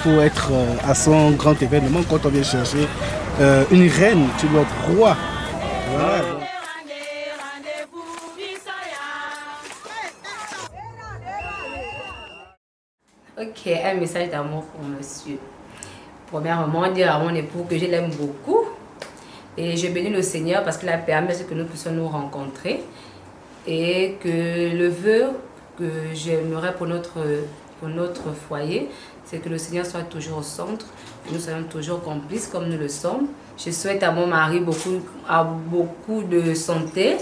faut être à son grand événement. Quand on vient chercher une reine, tu dois être roi. Voilà. Ok, un message d'amour pour monsieur. Premièrement, dire à mon époux que je l'aime beaucoup. Et je bénis le Seigneur parce qu'il a permis que nous puissions nous rencontrer. Et que le vœu que j'aimerais pour notre foyer, c'est que le Seigneur soit toujours au centre, que nous soyons toujours complices comme nous le sommes. Je souhaite à mon mari beaucoup de santé,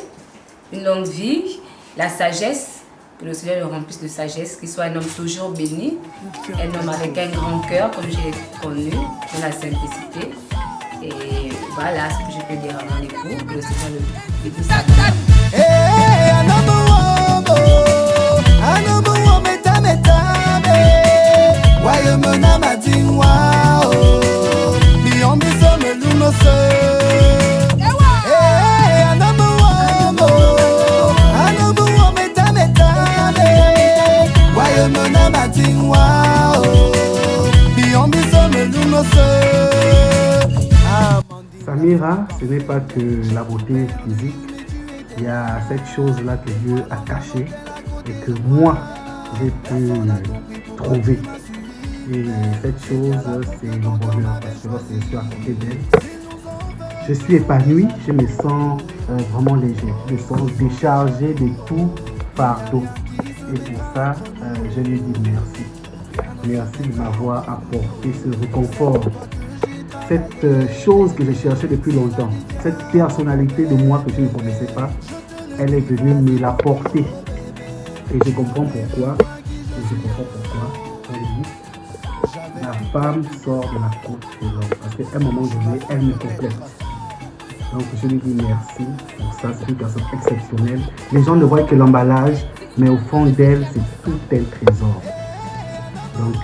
une longue vie, la sagesse, que le Seigneur le remplisse de sagesse, qu'il soit un homme toujours béni, un homme avec un grand cœur, comme je l'ai connu, dans la simplicité. Et voilà ce que je peux dire à mon époux, que le Seigneur le bénisse. Samira, ce n'est pas que la beauté physique, il y a cette chose-là que Dieu a cachée et que moi, j'ai pu trouver. Et cette chose, c'est le bonheur, parce que lorsque je suis à côté d'elle, je suis épanoui, je me sens vraiment léger, je me sens déchargé de tout fardeau. Et pour ça, je lui dis merci. Merci de m'avoir apporté ce réconfort. Cette chose que je cherchais depuis longtemps, cette personnalité de moi que je ne connaissais pas, elle est venue me l'apporter. Et je comprends pourquoi. Elle dit, la femme sort de la côte de l'homme. Parce qu'à un moment donné, elle me complète. Donc je lui dis merci pour ça. C'est une personne exceptionnelle. Les gens ne voient que l'emballage, mais au fond d'elle, c'est tout un trésor. Donc,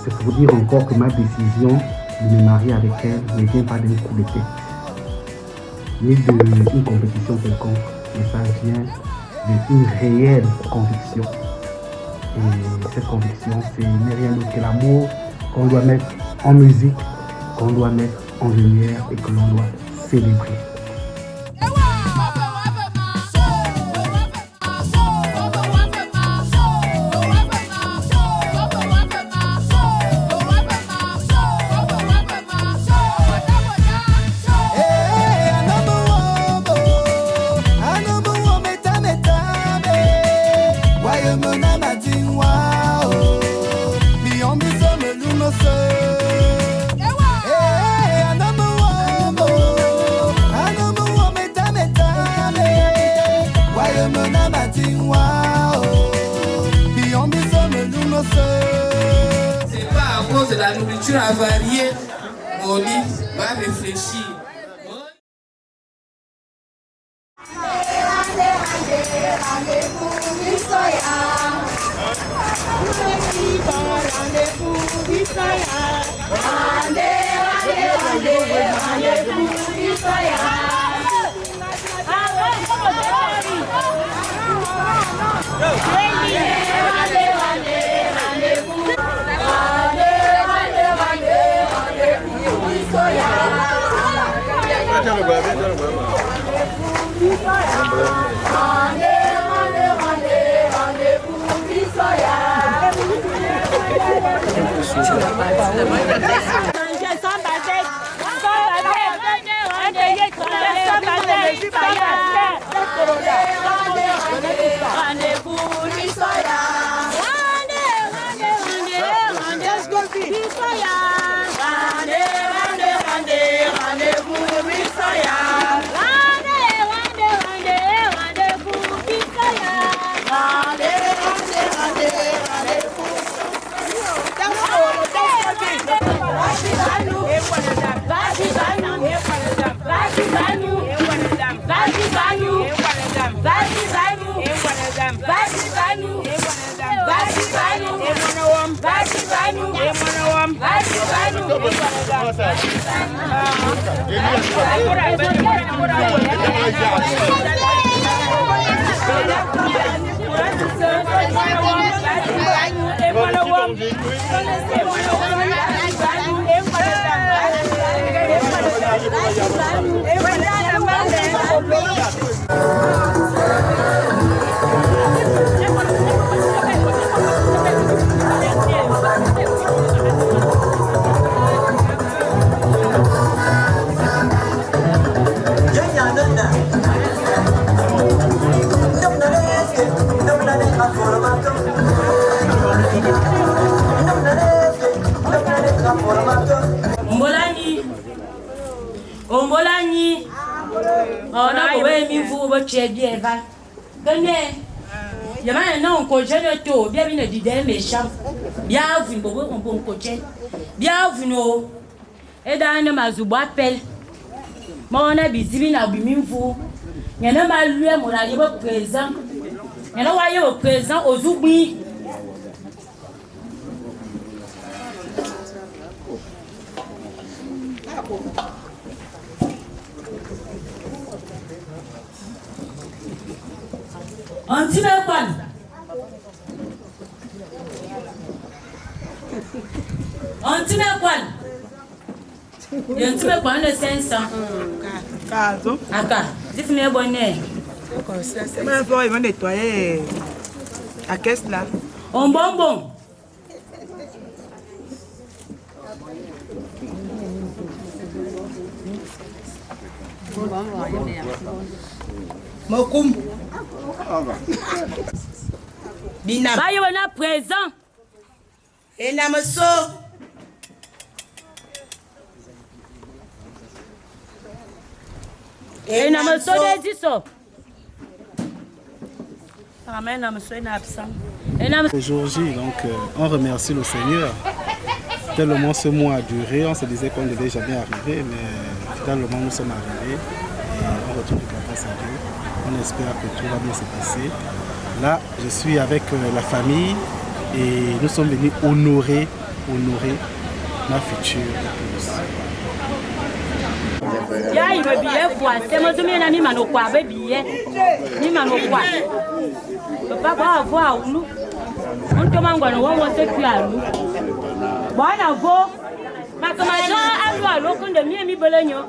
c'est pour dire encore que ma décision de me marier avec elle ne vient pas d'un coup de tête, ni d'une compétition quelconque, mais ça vient d'une réelle conviction. Et cette conviction, c'est rien d'autre que l'amour qu'on doit mettre en musique, qu'on doit mettre en lumière et que l'on doit célébrer. C'est pas à cause de la nourriture avariée, Molly va réfléchir. Hey, Ombolani, on a oué mi vous votre bien va. Donnez. Il y a un congé de tout, bien une idée méchant. Bien vu, on bon congé. Bien vu, no. Et dans le mazouba appel. Mon habitude n'a pas mis vous. Il y en a mal lui, mon allié présent. Il y en a voyé au présent aux oublis. Anti-Mekwan. Anti-Mekwan. Anti-Mekwan de 500. Caso. Aka, dis-moi bonnet. Mais il va nettoyer la caisse là. On bonbon. Mokoum. Binam. Bah, il y a présent. Et Namoso. Et n'a me sonné dit ça. Amen, Namoso est absent. Le jour J, donc on remercie le Seigneur. Tellement ce mois a duré, on se disait qu'on ne devait jamais arriver, mais finalement nous sommes arrivés et on retourne la grâce à Dieu. On espère que tout va bien se passer. Là, je suis avec la famille et nous sommes venus honorer ma future épouse. Ya il me billet quoi, c'est mon demi ami mano quoi be billet. Ni mano quoi. Papa va avoir nous. On te mango no won se ku alu. Bona go. Ma kamajo alu alu kun de mi belenyo.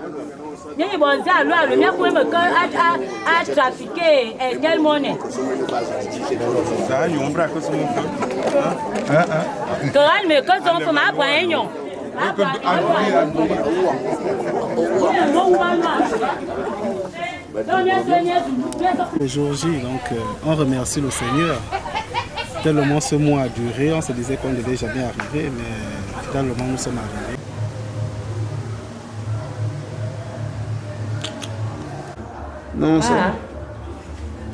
Ni bon za alu mi ko me a trafiquer tel monnaie. Ça y on bra ko so mo To an me ko so ko ma bwan enyo. Le jour J, donc on remercie le Seigneur. Tellement ce mois a duré, on se disait qu'on ne devait jamais arriver, mais finalement nous sommes arrivés. Non, ça.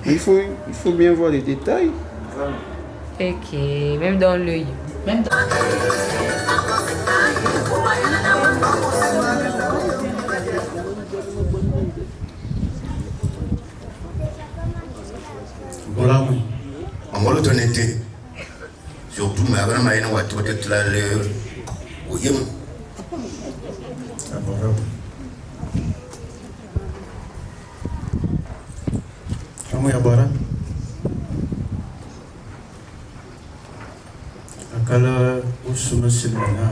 Il faut bien voir les détails. Ok, même dans l'œil. Même dans... Voilà, oui. En mode honnêteté. Surtout, mais avant, il y a une peut-être là, le. Oui, Kamu ya bara akala usuma silmana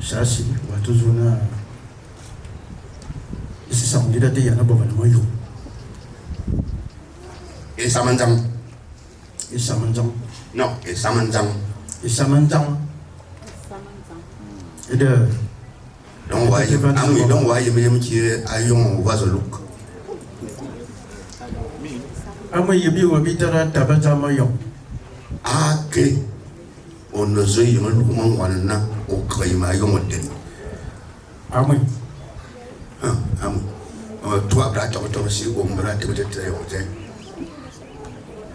shasi watu zuna isi samdida te yana baba na moyo et Samanjang. Non, et Samanjang. Et de donc voyez même qui ayon va se look. Amu yebi wabitara tabata moyo. Ah que on ne sait pas comment on a au crime ayon modèle. Amu. Toi bras toi aussi on bras peut-être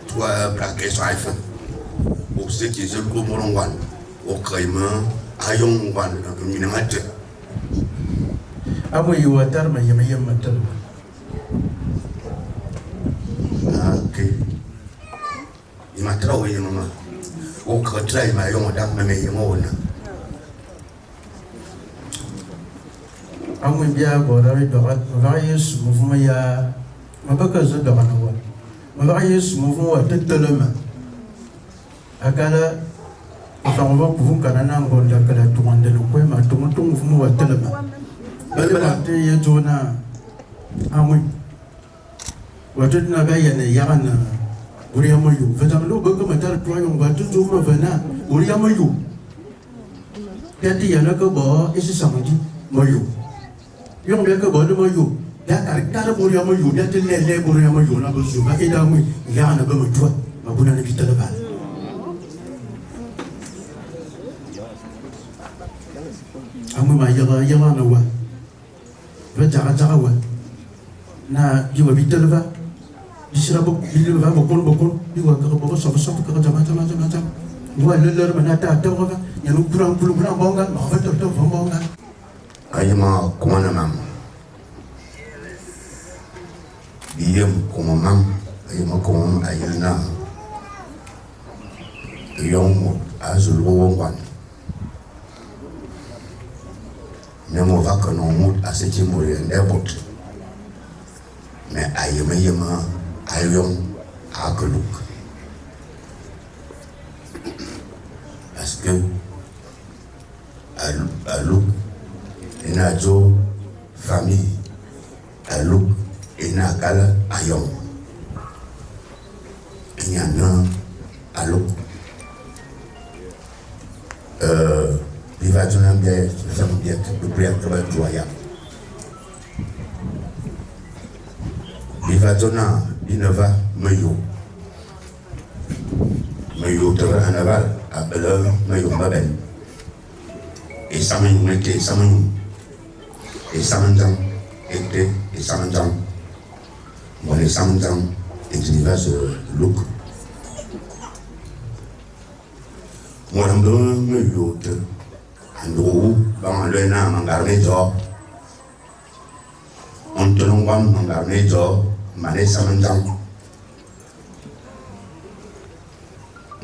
toi bras que ça fait. Au ce qui est le gros moron au crime ayon wan minimate. Amu yuwatar ma yema matal. Ok. Il m'a trouvé une maman. Au contraire, il m'a eu un dame, mais il m'a eu un. Amu bien bordawe dorat, varié sous mouvement ya, ma baka zo doranawa. Ma varié sous mouvement wa tetelema. Akala Enfin, on va pour vous, Canana, on va la tourne de l'eau, ma tourne, vous va tellement. Il y a Jonah. Ah oui. Wajen na bayan yaran Uriya Mayu. Vedam lo baga matar tuayong batu cuma vena Uriya Mayu. Jadi yana ke bawah isi samadi Mayu. Yang dia ke bawah Mayu. Dia kar Uriya Mayu. Dia telele Uriya Mayu na bersuma. Ida mui yana bermatuat. Mabuna ni kita lepas. Amu maya yana nawa. Berjaga-jaga wa. Na jiwa kita lepas. Disira bila va bokon diwa ka bokon so ka jama diwa leler manata ta wa ya lu kurang bonga ma fa to bonga ayama kumana mam biyem kumam ayama kumam ayana yong azulu wongwan nemo va ka no mut aseti mori ndebot mais ayama ayong akeluk parce que aluk ina jo famille aluk ina kala ayong inyana aluk vivajona bien famille de prière que joya vivajona Inova Mayo Terra Anaval à Belleur Mayo Babel et Samen Mete Samen et Samanjang et Samanjang bon les Samanjang et l'univers look moi j'aime Mayo te Andrew dans le nom Mangarne Jo on te l'envoie Mangarne Jo Mané Samanjang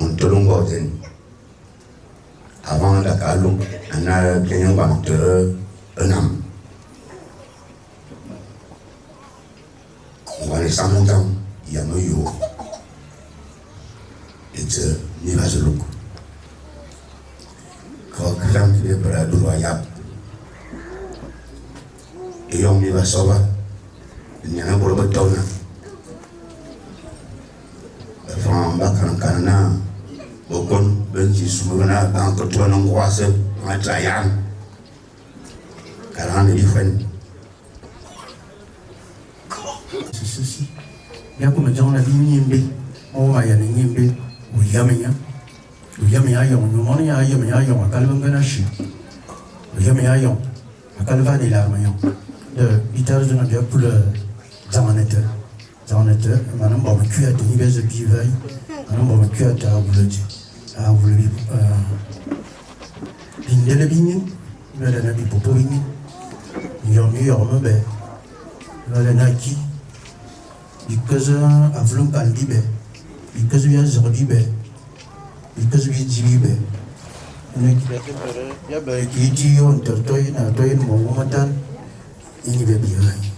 on te l'engoten avant la calou on a bien vendu un âme on va les Samanjang il y a Mayo et n'y va se look quand quelqu'un qui est prêt à royal et on y va sauver il y a un gros bâton enfin bakana bokon benji sumana dans que toi non croise en trayan car on est différent ceci ya kuma jona bi nyimbe o ma ya nyimbe uyamenya yo nyumoni ya yo akalba ngana shi uyamenya yo akalba ni la mayo de bitar de na dia pour le Zanete, maintenant bon tu as des niveaux de bivaille, maintenant bon tu as ta voulu bindele binin, mais la nabi popo binin, yorme be, la naki, because avlum paldibe, because we are zordibe, because we jibe, on qui ya ba qui dit on toy mo matan, ini be bivaille.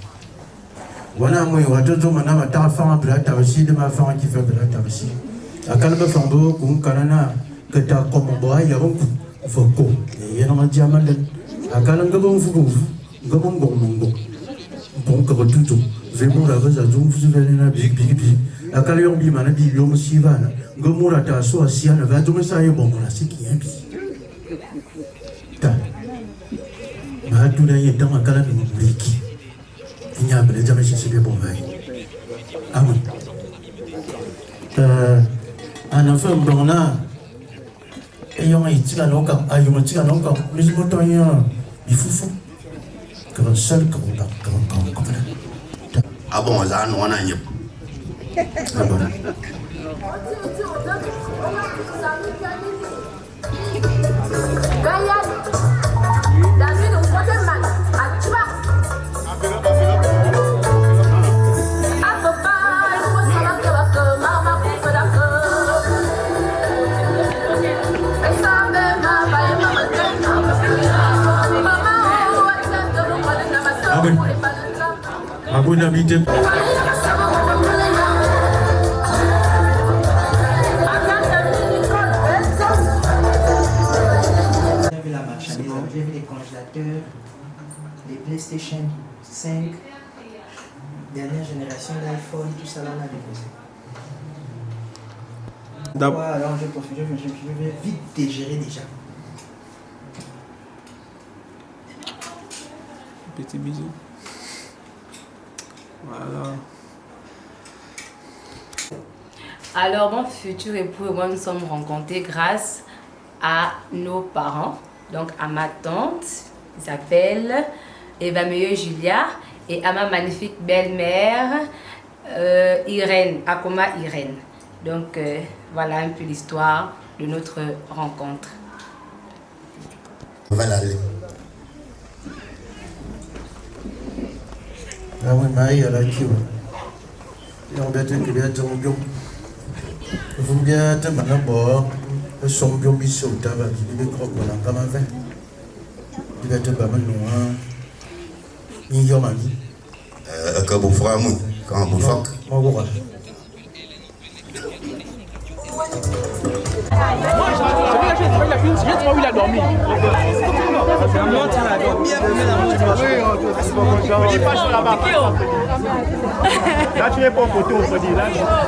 Voilà, moi, je madame, ta femme a aussi de ma femme qui fait de aussi. À Calme Fambo, comme Canana, que tu as comme bois, il y a un coup, faut qu'on, et il y a un diamant. À Calme Gabon, vous, Gabon, bon, que tout, vraiment, la vase à Zoom, vous avez un big. À Calme Bimana, Bibium Sivana, Gomora, ta soie, Siana, va tout me sailler bon, c'est qui est bien. Ma tout d'un temps, à Calme Biki. Il n'y a pas de jamais chez les bons veilles. Amen. Un enfant blanc là, ayant été à l'encam, ayant été à l'encam, mais je me tourne, il faut comme un seul comme ah bon, ça on a eu. Ah bon. Abu Nabi de C'est bon. J'ai vu les congélateurs, les PlayStation 5, dernière génération d'iPhone, tout ça là on a déposé. Pourquoi alors je vais vite dégérer déjà. Petit bisou. Voilà. Alors, mon futur époux et moi nous sommes rencontrés grâce à nos parents. Donc, à ma tante, qui s'appelle Eva Meilleux Julia, et à ma magnifique belle-mère, Irène, Akoma Irène. Donc, voilà un peu l'histoire de notre rencontre. On va l'aller. Ah oui, mais il y a la qui on va dire que bien ton biom. Vous bien te mana bo, son biom biso taba, il est gros pour la cama vert. Il va te bama noa. Ni yomani. Que vous ferez moi, quand vous faites. Moi voilà. Où il a dormi. Là, tu n'es pas en photo, on peut dire. Là,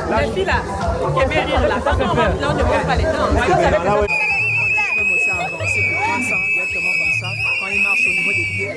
la fille là, qui est bien rire là. Quand on rentre là, on ne voit pas les dents. Quand il marche au niveau des pieds.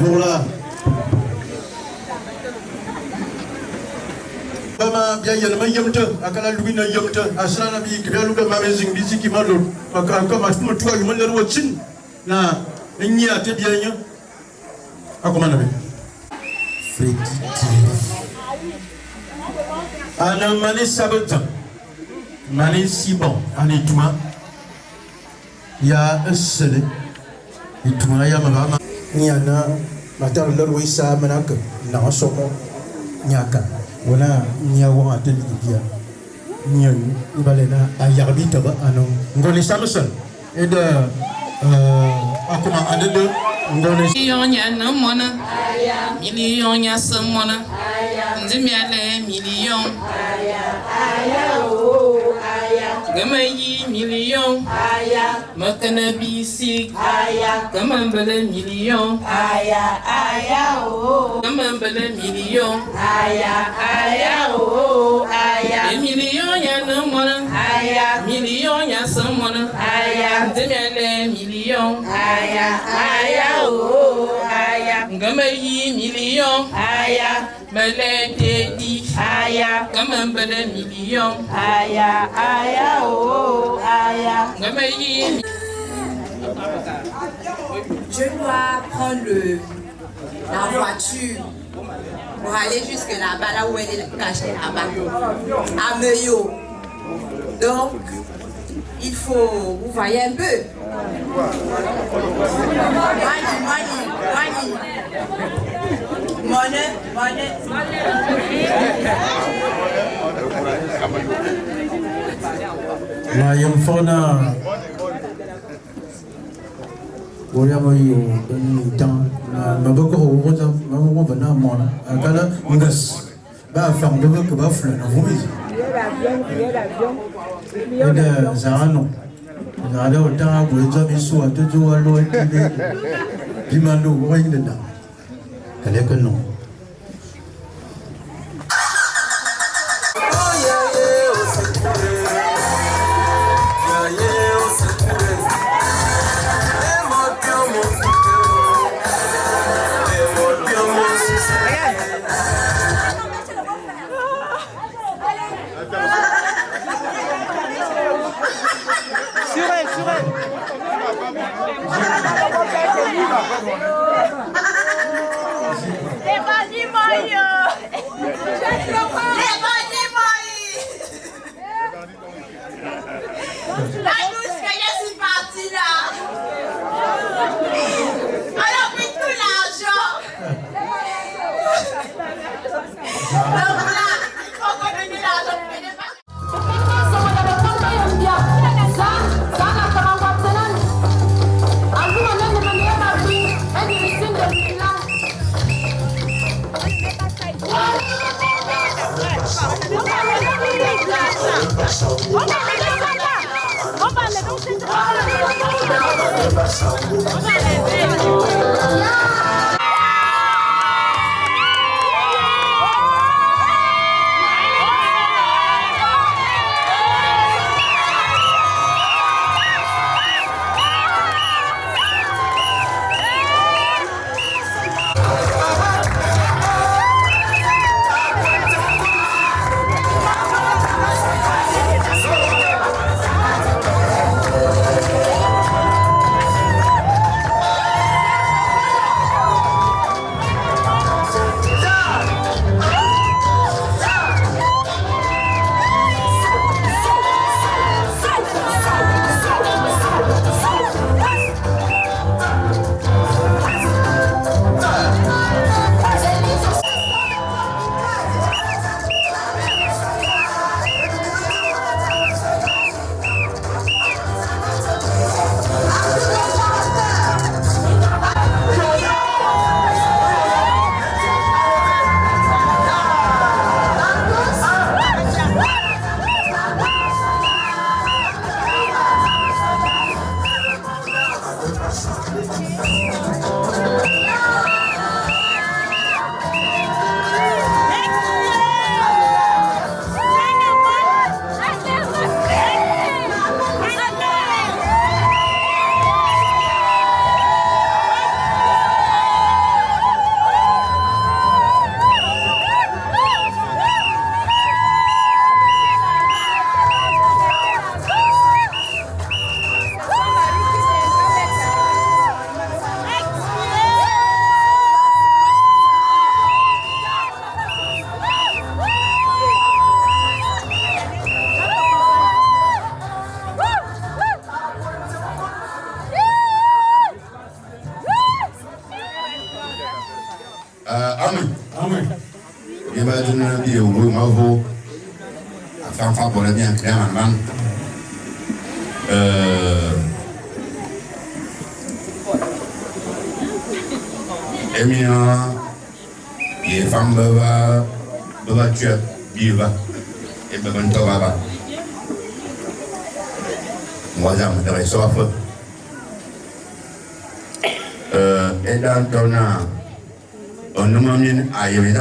Voilà. Bama bien yelma yemta akala lugina yemta asana bi kibya luga mamezing bisi kimalo maka kama tumo tuwa yumanda ruwachin na nya te bianya akomana be Freddy ana mani sabata mani sibon ani tuma ya asale ituma ya mama nyana matar lorwe sa manaka na somo nyaka wala nyawa ateli dia nyayu ibalena ayarbi taba anon ngoni samson eda Akuma adede ndone. Million na mona. Million ya samona. Ndimiale million. Gamayi million. Makana bisi. Gamambele million. Gamambele million. Million ya na mona. Million ya samona. Ndimiale million. Gamayi million. Bele dedi. Gamambele million. Je dois prendre la voiture pour aller jusque là-bas, là où elle est cachée là-bas, à Meyo. Donc, il faut, vous voyez un peu. Money. La yamfona Oriamo yo dan na maboko woza mamo bana mona akala ngas ba fam de ko ba fle na vomi eda zano ada ota bo zo bi so atu jo alo ete bimando wo inda kale ko no Éminent, les femmes peuvent tuer, vivre, et peuvent ne pas. Moi, j'aimerais ça. Et dans ton âme, on nous m'a mis à y aller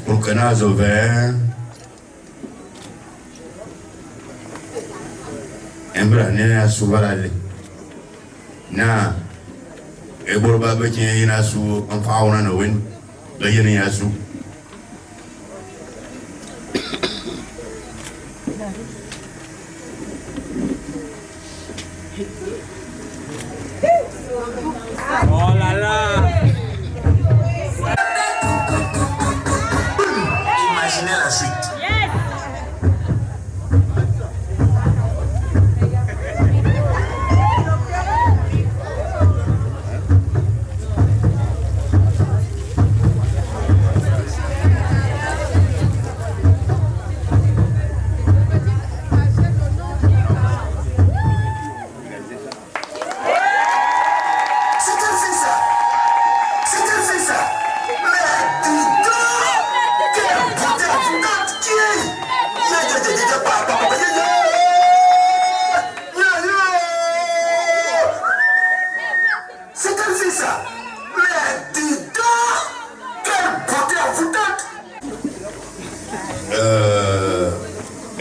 pour que nous ouvert un brané à souvaler. Na, et pour baber qui est à sou, en fauna no win, le yen à sou. Oh là là! Imaginez la suite.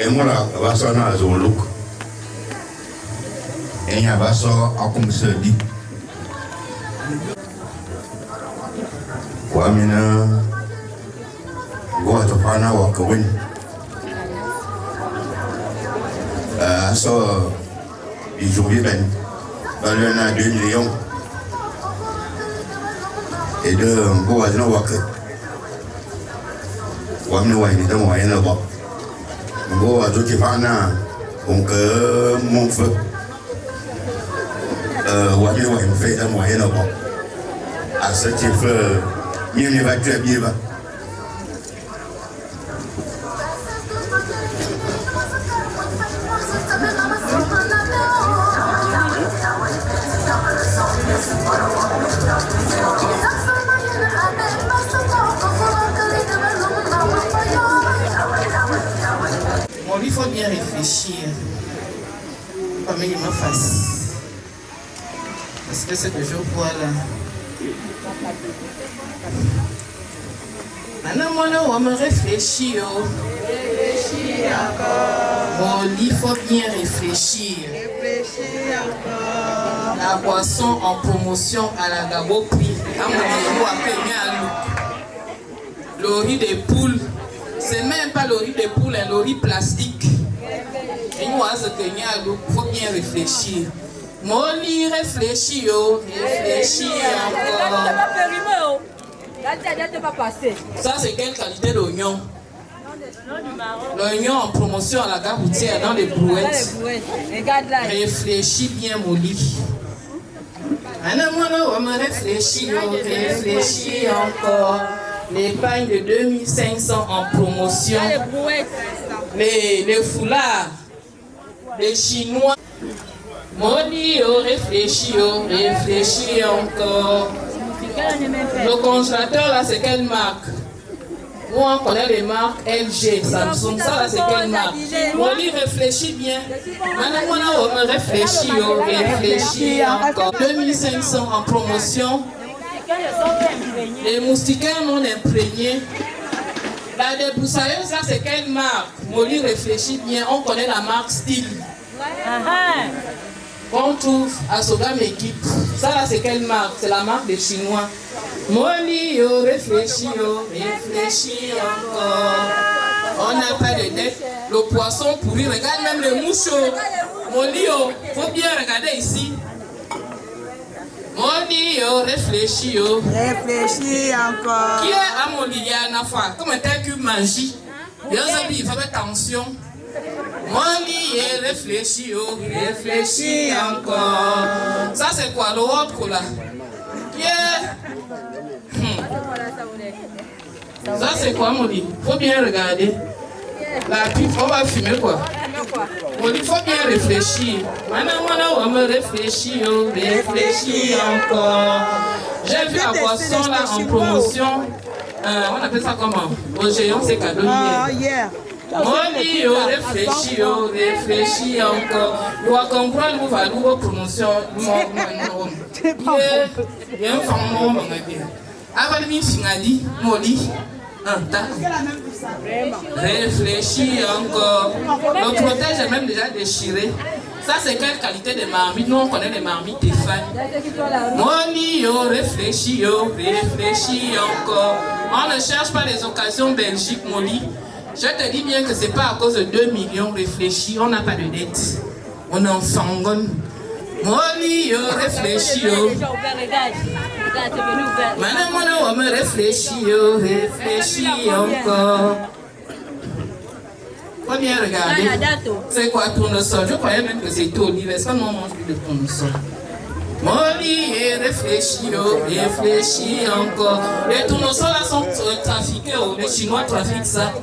Et moi là, va ça dans un look. Et il y a va ça comme se dit. Quoi mina, quoi tu fais na wa kawin. Ça, ils jouent bien. Valeur na 2 millions. Et de quoi je n'en vois que. Quoi mina wa ni dans moyen là-bas. Go à tout qui va na donc mon feu ouais ouais me fait dans moyen là-bas à ce qui fait mieux ne va tu bien va Bon, il faut bien réfléchir. Pas mettre ma face. Parce que ce que je vois là. Maintenant, moi là, on me réfléchit. Réfléchir encore. Bon, il faut bien réfléchir. Réfléchir encore. La boisson en promotion à la Gabo prix. Le riz des poules. C'est même pas le riz de poule, le riz plastique. Et moi, ce que il faut bien réfléchir. Molly, réfléchis, réfléchis encore. Ça, c'est quelle qualité d'oignon? L'oignon en promotion à la gare routière dans les brouettes. Réfléchis bien, Molly. Maintenant, on me réfléchit, réfléchis encore. Les pagnes de 2500 en promotion. Les foulards. Les chinois. Moni, réfléchis, réfléchis encore. Le congélateur là, c'est quelle marque? Moi, on connaît les marques LG, Samsung. Ça là, c'est quelle marque? Moni, réfléchis bien. Maintenant, on me réfléchit, réfléchis encore. 2500 en promotion. Les moustiquaires non imprégnés. La débroussailleuse, là, c'est quelle marque? Molly réfléchit bien, on connaît la marque Style. On trouve à Sogam Équipe. Ça, là, c'est quelle marque? C'est la marque des Chinois. Molly, réfléchis, réfléchis encore. On n'a pas de dette. Le poisson pourri, regarde même les mouches. Molly, faut bien regarder ici. Moni, réfléchis, réfléchis encore. Qui est à Moliya Nafa? Comme un tel que magie. Il faut faire attention. Moni, réfléchis, réfléchis encore. Ça, c'est quoi le autre là? Qui est? Ça, c'est quoi, Moni? Faut bien regarder. La pipe, on va fumer quoi? Il faut bien réfléchir. Maintenant, on me réfléchit, réfléchis encore. J'ai vu à Boisson là en promotion. On appelle ça comment? Au géant, c'est cadeau. Moli, réfléchis, réfléchis encore. Tu vas comprendre, vous allez vous promotion. Il y a un femme, avant de finali, Moli. Réfléchis encore. Le protège est même déjà déchiré. Ça, c'est quelle qualité de marmite? Nous, on connaît les marmites des femmes. Moli, réfléchis, réfléchis encore. On ne cherche pas les occasions Belgique, Moli. Je te dis bien que ce n'est pas à cause de 2 millions réfléchis, on n'a pas de dette. On est en sangonne. Moli, réfléchis. Maintenant, on me réfléchit, réfléchis encore. Faut bien regarder. C'est quoi tournesol? Je croyais même que c'était olive. Est-ce qu'on ne mange plus de tournesol? Moli, réfléchis, réfléchis encore. Les tournesols là sont trafiqués, les Chinois trafiquent ça.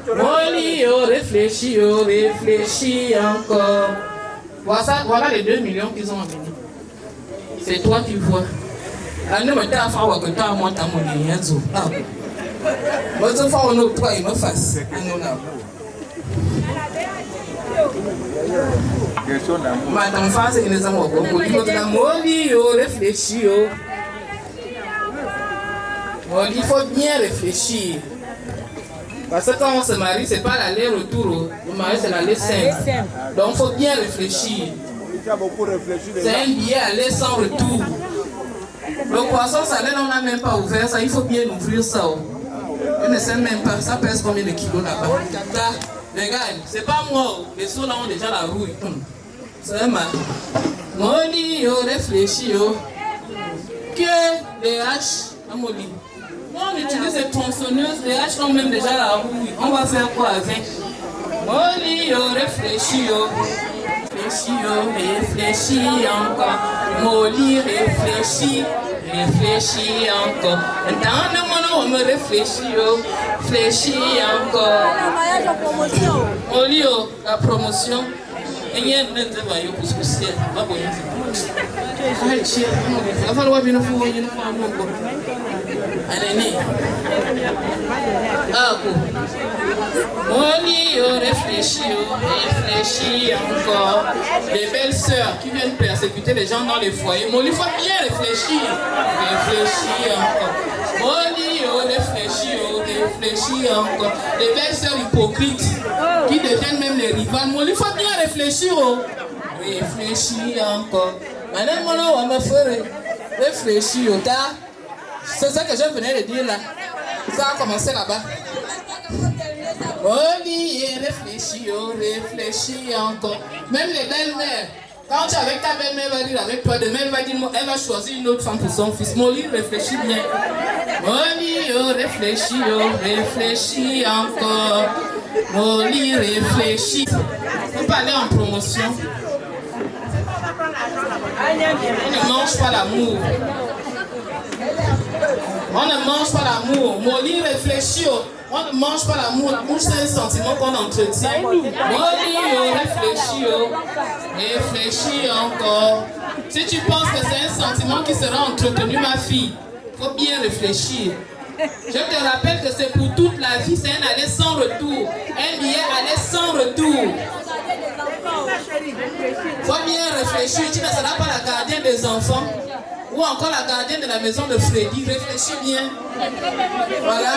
Moli, réfléchis, réfléchis encore. Voilà les 2 millions qu'ils ont amenés. C'est toi qui vois. La ne me t'a fait que tu as monté à mon lien. Moi, je fais un autre, il me fasse. Madame Face, il nous a Moli, réfléchis. Il faut bien réfléchir. Parce que quand on se marie, ce n'est pas l'aller-retour. Le mariage, c'est l'aller simple. Donc, il faut bien réfléchir. C'est un billet aller sans retour. Le poisson salé, on n'a même pas ouvert ça. Il faut bien ouvrir ça. Je ne sais même pas. Ça pèse combien de kilos là-bas? Regarde, c'est pas moi. Les sous là ont déjà la rouille. C'est mal. Moli, réfléchis. Que les haches, Moli. On utilise les tronçonneuses, les haches ont même déjà la rouille. On va faire quoi avec? Moli, réfléchis. Réfléchis encore. Moli, réfléchis. Réfléchis encore. Dans le moment où on me réfléchit, réfléchis encore. La promotion. Moli, la promotion. Et il y a un travail pour ce que c'est. Moli, réfléchis, réfléchis encore. Les belles sœurs qui viennent persécuter les gens dans les foyers. Moli, il faut bien réfléchir. Réfléchis encore. Moli, réfléchis, réfléchis encore. Les belles sœurs hypocrites qui deviennent même les rivales. Moli, il faut bien réfléchir. Réfléchis encore. Madame Mono, on me fait réfléchir. C'est ça que je venais de dire là. Ça a commencé là-bas. Moli, réfléchis, réfléchis encore. Même les belles-mères. Quand tu es avec ta belle-mère, elle va dire avec toi. Demain, elle va dire, elle va choisir une autre femme pour son fils. Moli, réfléchis bien. Moli, réfléchis, réfléchis encore. Moli, réfléchis. Il faut pas aller en promotion. On ne mange pas l'amour. On ne mange pas l'amour. Moli, réfléchis. On ne mange pas l'amour. L'amour, c'est un sentiment qu'on entretient. Moli, réfléchis. Réfléchis encore. Si tu penses que c'est un sentiment qui sera entretenu, ma fille, il faut bien réfléchir. Je te rappelle que c'est pour toute la vie, c'est un aller sans retour. Un billet aller sans retour. Il faut bien réfléchir. Tu ne seras pas la gardienne des enfants ou encore la gardienne de la maison de Freddy. Réfléchis bien. Voilà.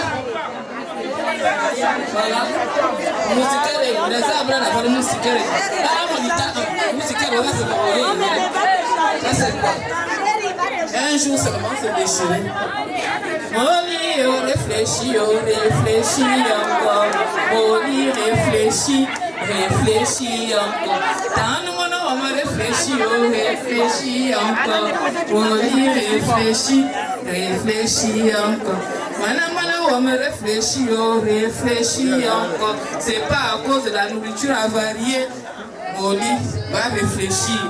Voilà. Musicaire, les arbres là, voilà, musicaire. Ah, mon état, musicaire, là, c'est pas ça, c'est quoi? Un jour seulement se déchirer. Moli, réfléchis, réfléchis encore. Moli, réfléchis, réfléchis encore. Dans le monde, on me réfléchit, réfléchis encore. Moli, réfléchis, réfléchis encore. Maintenant, on me réfléchit, réfléchis encore. C'est pas à cause de la nourriture avariée. Moli, va réfléchir.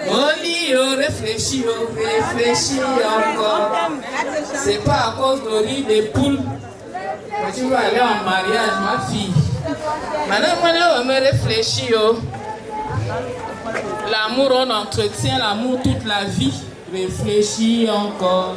Moli, réfléchis, réfléchis encore. C'est pas à cause de riz des poules que tu vas aller en mariage, ma fille. Maintenant, moi, je me réfléchis. L'amour, on entretient l'amour toute la vie. Réfléchis encore.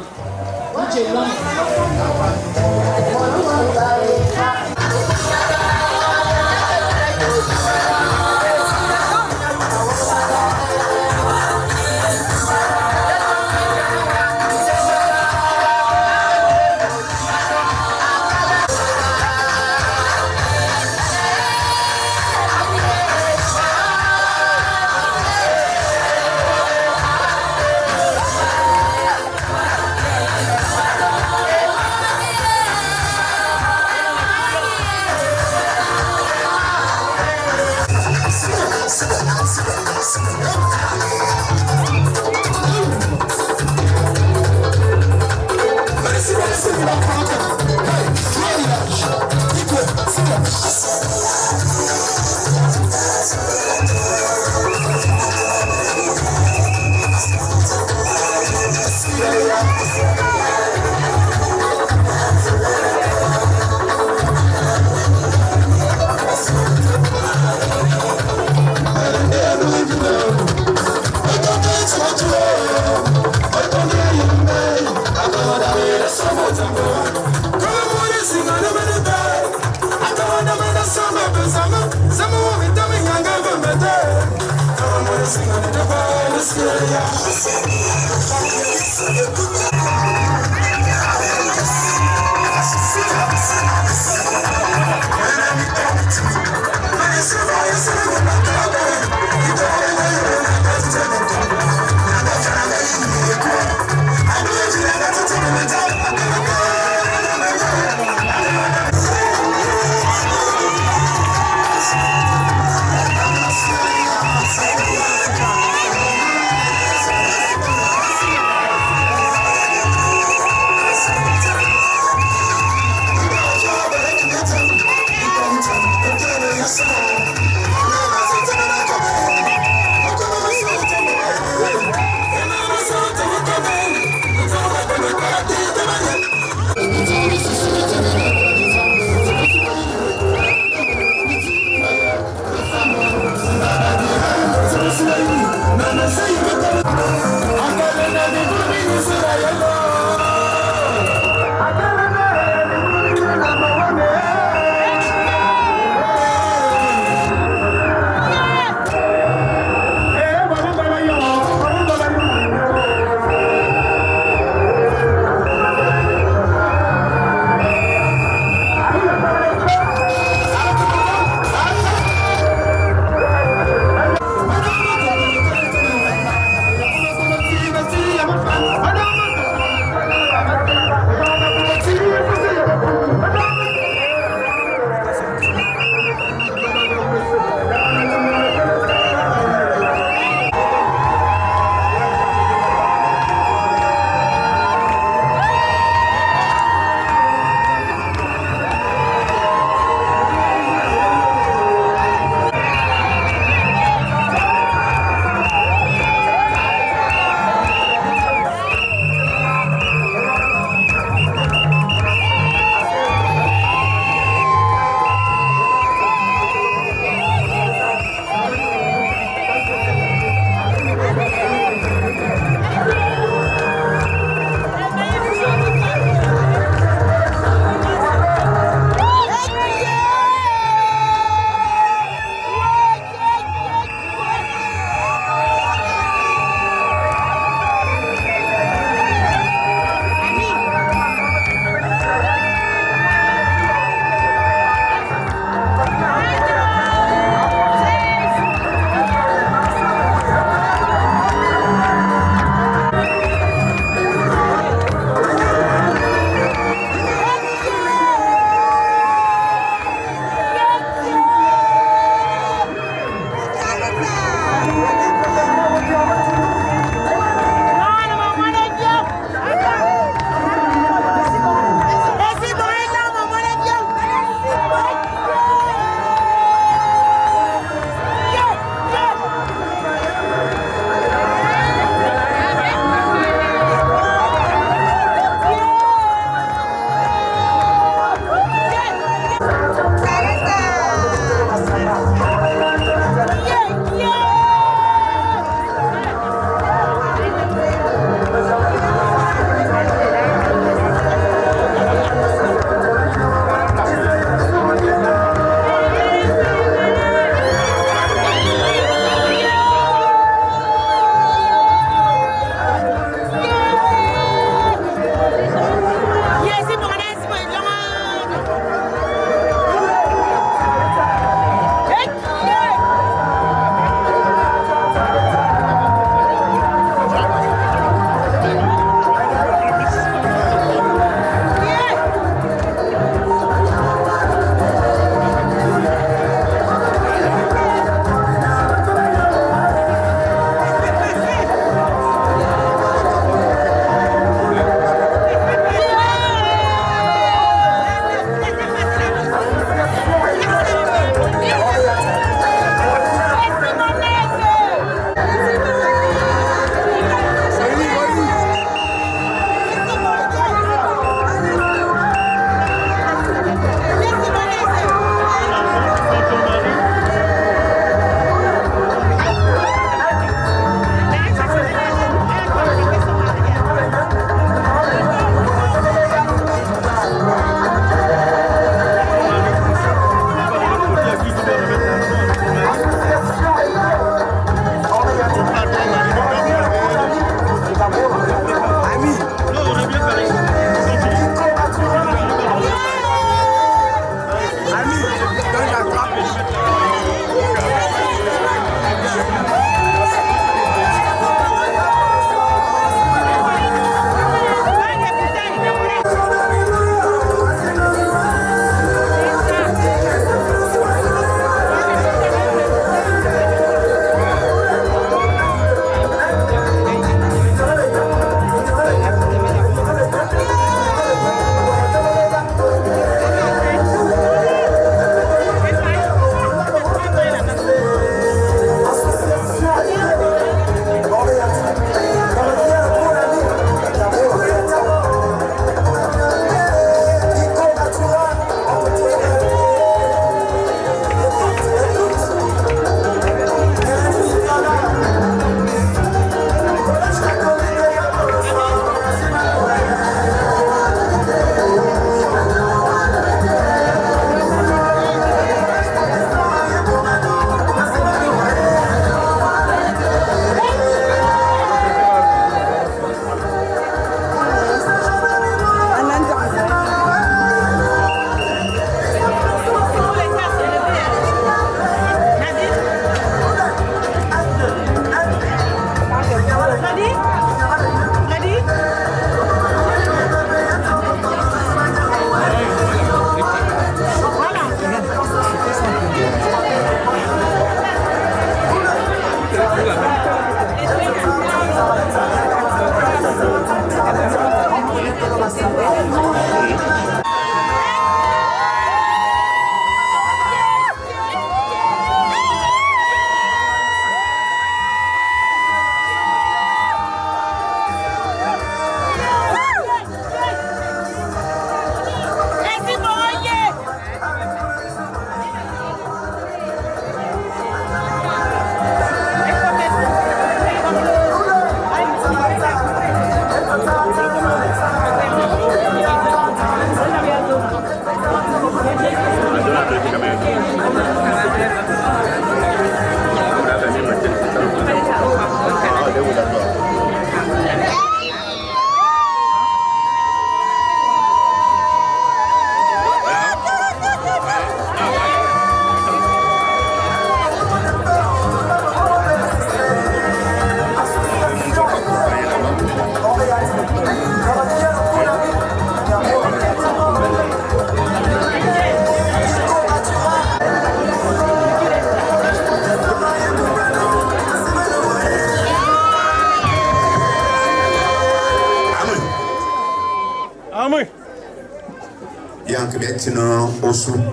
Bien que maintenant au sous.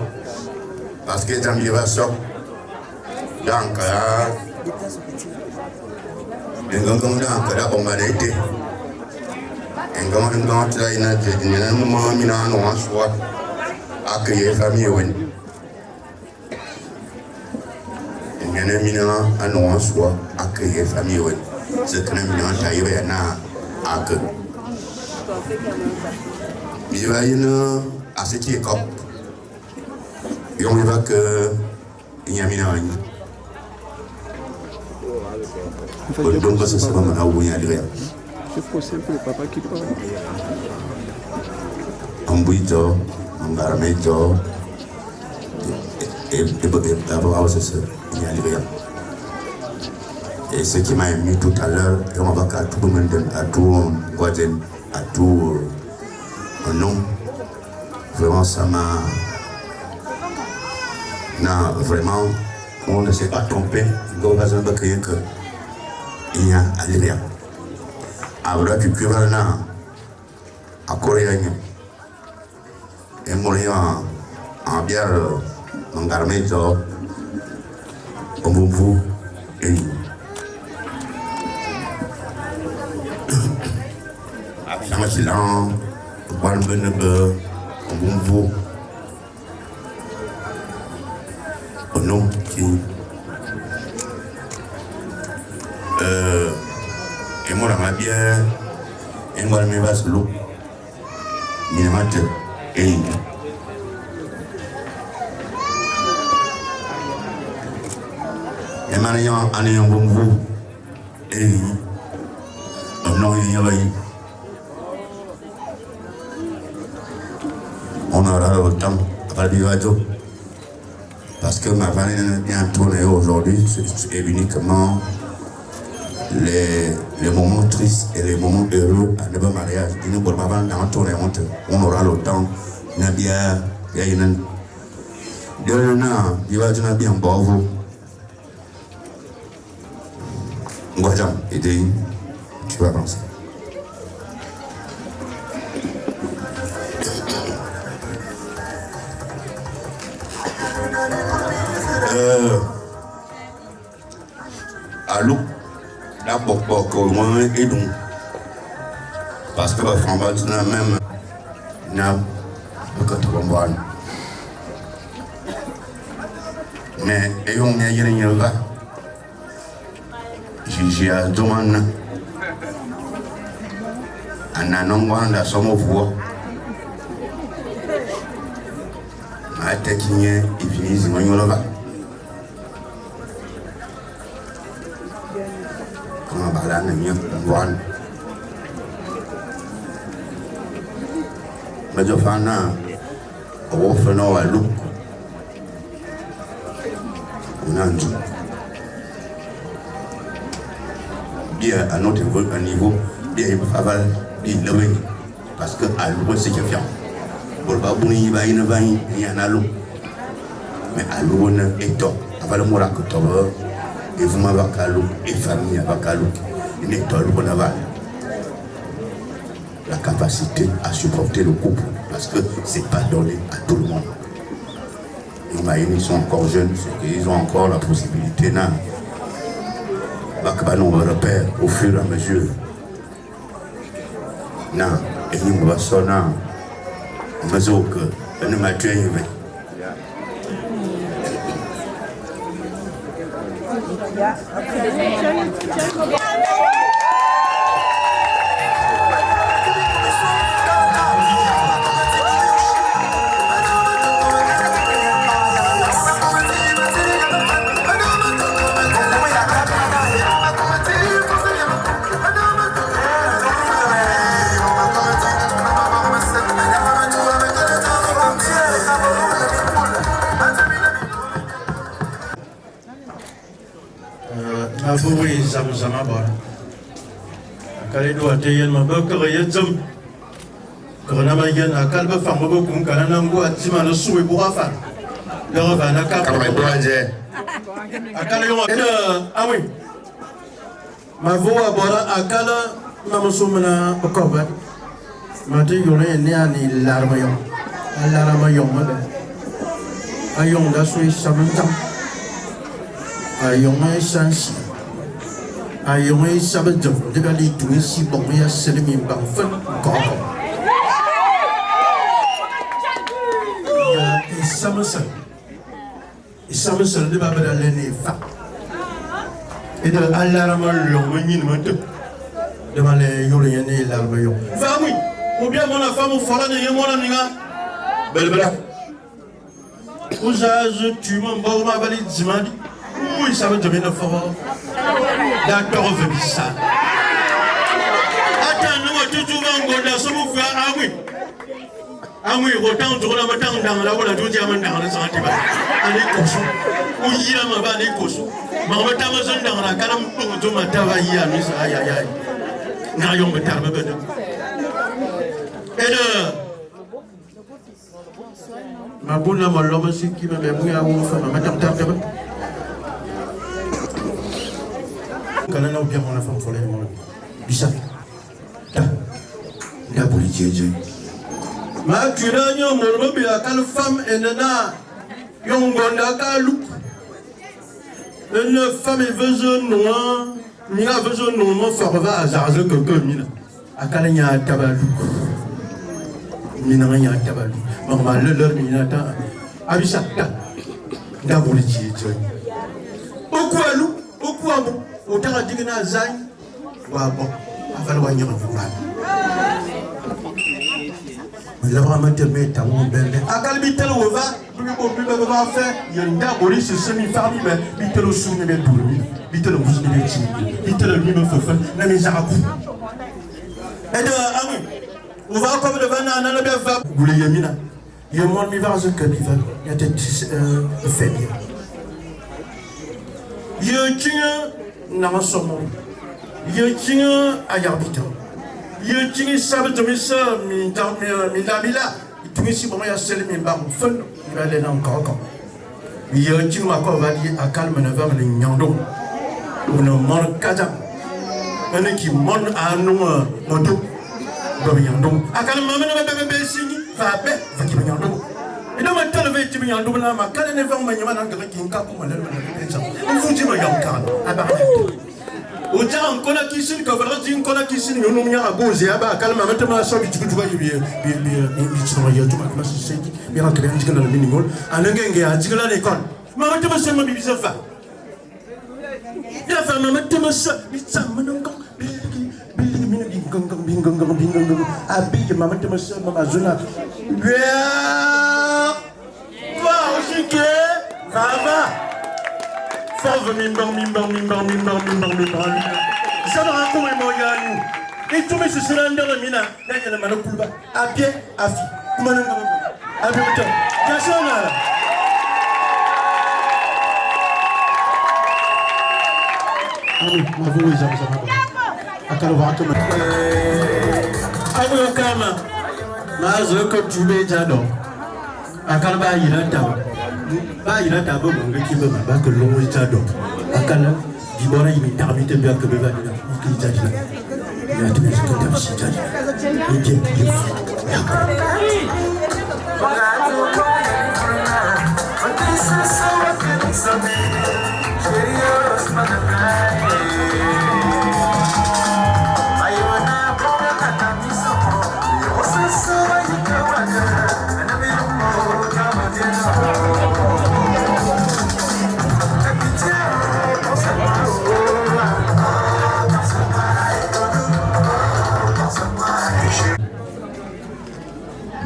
Parce que t'as mis la sorte. Donc là. Donc là, on va l'été. Et quand là, il y a un moment, il y a un moment, soit accueillir famille. Il y a un moment, soit accueillir famille. C'est que nous avons taillé à accueillir. Il y a une assez qui est cop. Et on va que il y a un donc ça c'est vraiment là où il y a rien. C'est possible pour le papa qui parle. Un bouillon, un garmejo, et d'abord c'est ça, il y a rien. Et ce qui m'a ému tout à l'heure, et on va qu'à tout le monde, à tout Guaden, à tout un nom, vraiment ça m'a. Non, vraiment, on ne s'est pas trompé, il doit pas se créer que. Il y a rien. Après, tu peux voir là, à Coréen, et mourir en bière, en garmejo, en boubou, et ça m'a dit là, en bonne en boubou, au nom qui. Et moi, ma bière, et moi, je me bats l'eau. Je me mets et maintenant, on est en bon goût. Et non, il y a on aura le temps à la radio. Parce que ma famille vient tourner aujourd'hui, c'est uniquement les moments tristes et les moments heureux à notre mariage. On aura le temps. Il y a une il va dire bien bravo. Guadam, aider, tu vas penser. Allô? D'abord, comment et donc parce que le fromage n'a même n'a pas de bonbonne. Mais ayons bien y là. J'ai à demander. Un an à son voix. Ma tête qui est finie, c'est mon là. Là là one mais je fais au fond à look on a bien à notre niveau bien il va bien lever parce que à l'eau c'est que fiant pour pas il va il y en a l'eau mais à l'eau est top avant le mois d'octobre et vous m'avez à l'eau et famille à l'eau la capacité à supporter le couple parce que c'est pas donné à tout le monde. Ils sont encore jeunes, ils ont encore la possibilité de nous repérer au fur et à mesure. Et ils vont sonner en mesure que nous m'a tué. Oui, sama bor. Kali dua tiyan mabakariyan zum. Karena bagian akal bafang mabukung karena nangguat si mana suwi buafan. Dawa bana kapal. Kalau itu aja. Akal yung ada awi. Mavua bora akal mamusumna okobat. Mate yore ne ani larmayon. Larmayon mabe. Ayong da sui samantang. Ayong ay sansi. Ayong ay sabajong. Dega li tungi si bong ya selimi bang fen koko. Ya isamasal. Isamasal de babada lene fa. Et de alarma l'homme mate. Devant les yore ne larmayon. Famille. Ou bien mon femme fera de mon amiga. Belbela. Usage tu m'en bats ma valide zimadi. Oui, ça veut dire une fois. D'accord, venez ça. Attends, nous tu vas en ça vous fait ah oui. Ah oui, autant de la matin dans la voie de diamant dans le sentiment. Allez, cochon. Ou y a ma valide cochon. Ma matamazon dans la calme pour tout ma travail à mis aïe aïe aïe. N'ayons me tarbe bête. Et ma boule à mon l'homme aussi qui me met à vous faire ma matin. Quand on a bien mon enfant, il faut aller voir. Bissap. La politique. Ma tu n'as rien, mon homme, quelle femme est nana. Yongonda Kalou. Une femme est besoin noir. N'y a besoin de mon farva à Zarzo que Mina. À Kalania Tabalou. Minaya Tabalou. Maman, le Minata. Abissata. La politique. Au Koualou, au Kouamou. Autant à dire que nous avons bon, afin de gagner un journal. Mais là, vraiment, tu mets ta main belle. À Calbitel, on va, plus va faire. Il y a une dame, c'est semi-famille, mais il te le souvient, mais tout le monde. Il te le bouge, mais il te le mit, mais il faut faire. Mais les arabes. Et de, ah oui, on va comme devant un an, bien va. Vous les yamina. Il y a moins de vivants que vivants. Il y a des faits bien. Il y a un n'a somo yetinga ayarbita yetinga sabe de misa mi damila itungi si bon ya sel mi bam fun il va aller dans encore yetinga ma ko va dire à calme ne va me nyando on ne mon kaza ene ki mon anu moto do nyando à calme ma ne be sini va be va ki nyando et donc maintenant le vêtement nyando na ma kale ne va me nyama na ki nka ko le il faut dire yankan abaraka Oja nkona kisini kavara nkona kisini yonomya agoze aba kalma matama so bitukutuka yibi bituma ya tuma kuma sisi mira kale njikana na minimol anengenge ajikala na ekon mama tama sema bibisa fa ya fa mama tama sa bitsama nonga biligi mina binganga abi mama tama sa mama zona ya va oshike va Fave mimbang. Ça va raconter mon yannou. Et tout mais ce sera dans le mina. Là il y a le manokulba. À pied, à fi. Comment on va? À pied autant. Qu'est-ce qu'on a là? Ah oui, ma voix ça va. À quel moment tu me? Ah oui, au calme. Ma zo que tu veux j'adore. À quel moment il a table? Ba ila tabo monga kiba ba que l'on est ado akala dibora yimi tamite bien que beba dina ki jadina ya tu me que tu si jadina et bien que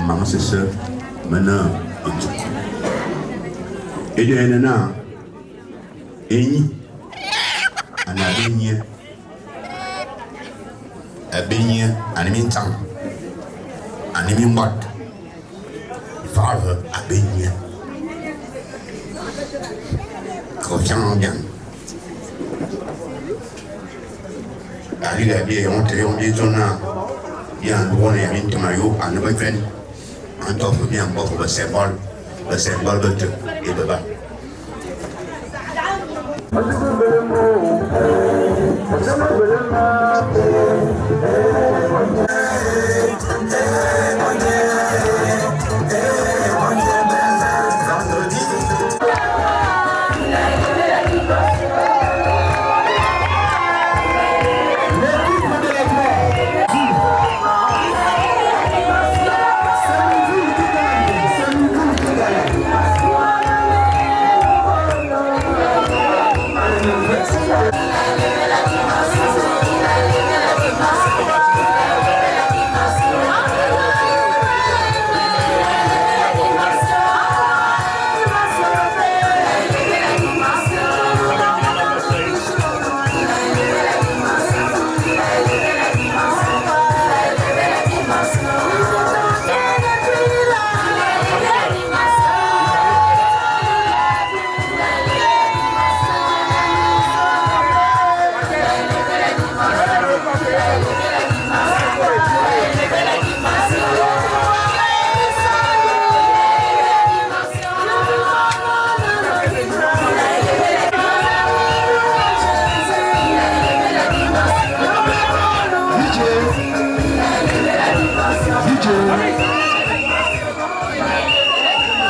Maman c'est ça, maintenant, et de nana, et ni, on a baigné, en même temps, en même mode, il à baigner, confiant bien. Ali la vie on te on dit on a bien droit et rien de maillot à ne pas faire un top bien pour le symbole de et de bas.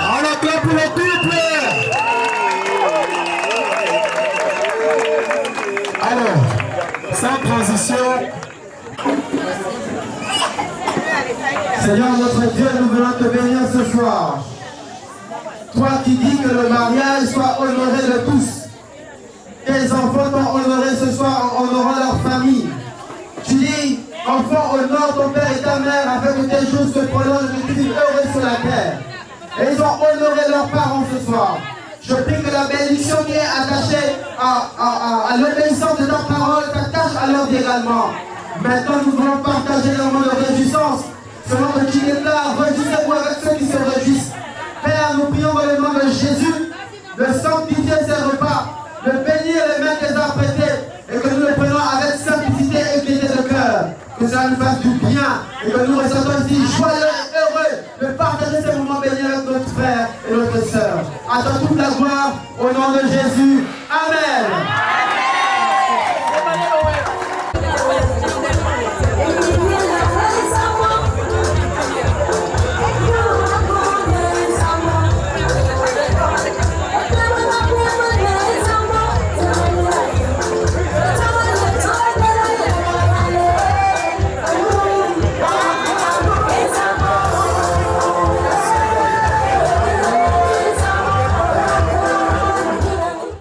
On applaudit pour le couple. Alors, sans transition, Seigneur notre Dieu, nous voulons te bénir ce soir. Toi qui dis que le mariage soit honoré de tous. Tes enfants t'ont honoré ce soir en honorant leur famille. Tu dis, enfant, honore ton père et ta mère afin que tes jours se prolongent et que tu sois heureux sur la terre. Et ils ont honoré leurs parents ce soir. Je prie que la bénédiction qui est attachée à l'obéissance de ta parole t'attache à l'ordre également. Maintenant, nous voulons partager le moment de réjouissance. Selon que tu es là, réjouissez-vous avec ceux qui se réjouissent. Père, nous prions dans le nom de Jésus de sanctifier ces repas, de bénir les mains qu'ils ont prêtées et que nous le prenons avec simplicité et gaieté de cœur. Que cela nous fasse du bien et que nous ressentons ici joyeux et heureux de partager ces moments bénis avec notre frère et notre sœur. À toi toute la gloire, au nom de Jésus. Amen.